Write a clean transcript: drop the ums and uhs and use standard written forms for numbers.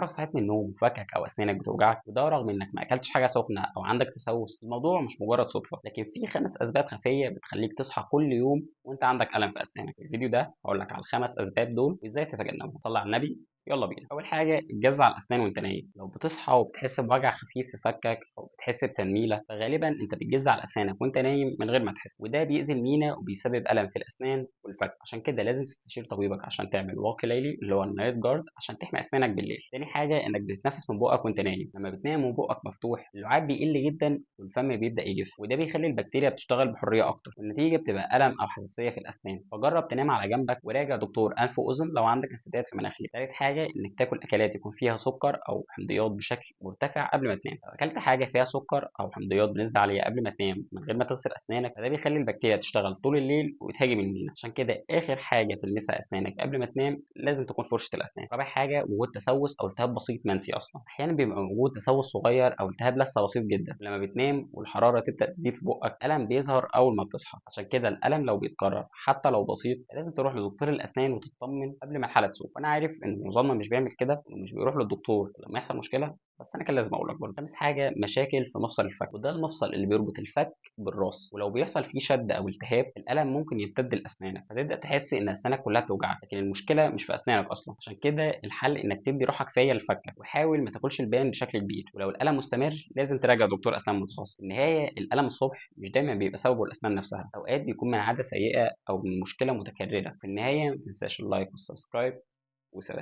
عمرك صحيت من النوم وفكك او اسنانك بتوجعك وده رغم انك ما اكلتش حاجه سخنه او عندك تسوس؟ الموضوع مش مجرد صدفه، لكن في 5 اسباب خفيه بتخليك تصحى كل يوم وانت عندك الم في اسنانك. في الفيديو ده هقول لك على ال5 اسباب دول وازاي تتجنبهم. صلي على النبي. يلا بينا. اول حاجه الجز على الاسنان وانت نايم. لو بتصحى وبتحس بوجع خفيف في فكك او بتحس بتنميله فغالبا انت بتجز على اسنانك وانت نايم من غير ما تحس، وده بيأذي المينا وبيسبب الم في الاسنان والفك. عشان كده لازم تستشير طبيبك عشان تعمل واقي ليلي اللي هو النايت جارد عشان تحمي اسنانك بالليل. تاني حاجه انك بتتنفس من بقك وانت نايم. لما بتنام وبقك مفتوح اللعاب بيقل جدا والفم بيبدا يجف، وده بيخلي البكتيريا بتشتغل بحريه اكتر، والنتيجه بتبقى الم او حساسيه في الاسنان. فجرب تنام على جنبك وراجع دكتور انف واذن لو عندك انسداد في مناخيرك. تالت حاجه انك تاكل اكلات يكون فيها سكر او حمضيات بشكل مرتفع قبل ما تنام. لو اكلت حاجه فيها سكر او حمضيات بنسبه عاليه قبل ما تنام من غير ما تغسل اسنانك فده بيخلي البكتيريا تشتغل طول الليل وتهاجم المينا. عشان كده اخر حاجه تلمسها اسنانك قبل ما تنام لازم تكون فرشه الاسنان. رابع حاجه وجود تسوس او التهاب بسيط منسي. اصلا احيانا بيبقى موجود تسوس صغير او التهاب لسه بسيط جدا، لما بتنام والحراره تبدا تزيد في بقك الم بيظهر اول ما بتصحى. عشان كده الالم لو بيتكرر حتى لو بسيط لازم تروح لدكتور الاسنان وتطمن قبل ما الحاله تسوء. وانا عارف ان معظمنا مش بيعمل كده ومش بيروح للدكتور لما يحصل مشكله، بس انا كان لازم اقول لك برضه. خامس حاجه مشاكل في مفصل الفك، وده المفصل اللي بيربط الفك بالراس، ولو بيحصل فيه شد او التهاب الالم ممكن يمتد لاسنانك فتبدا تحس ان اسنانك كلها توجعك، لكن المشكله مش في اسنانك اصلا. عشان كده الحل انك تدي راحه كفايه لفكك وحاول ما تاكلش البان بشكل كبير، ولو الالم مستمر لازم تراجع دكتور اسنان متخصص. في النهايه الالم الصبح مش دايما بيبقى سببه الاسنان نفسها، اوقات بيكون من عاده سيئه او من مشكله متكرره. في النهايه ما تنساش اللايك والسبسكرايب، وسلام.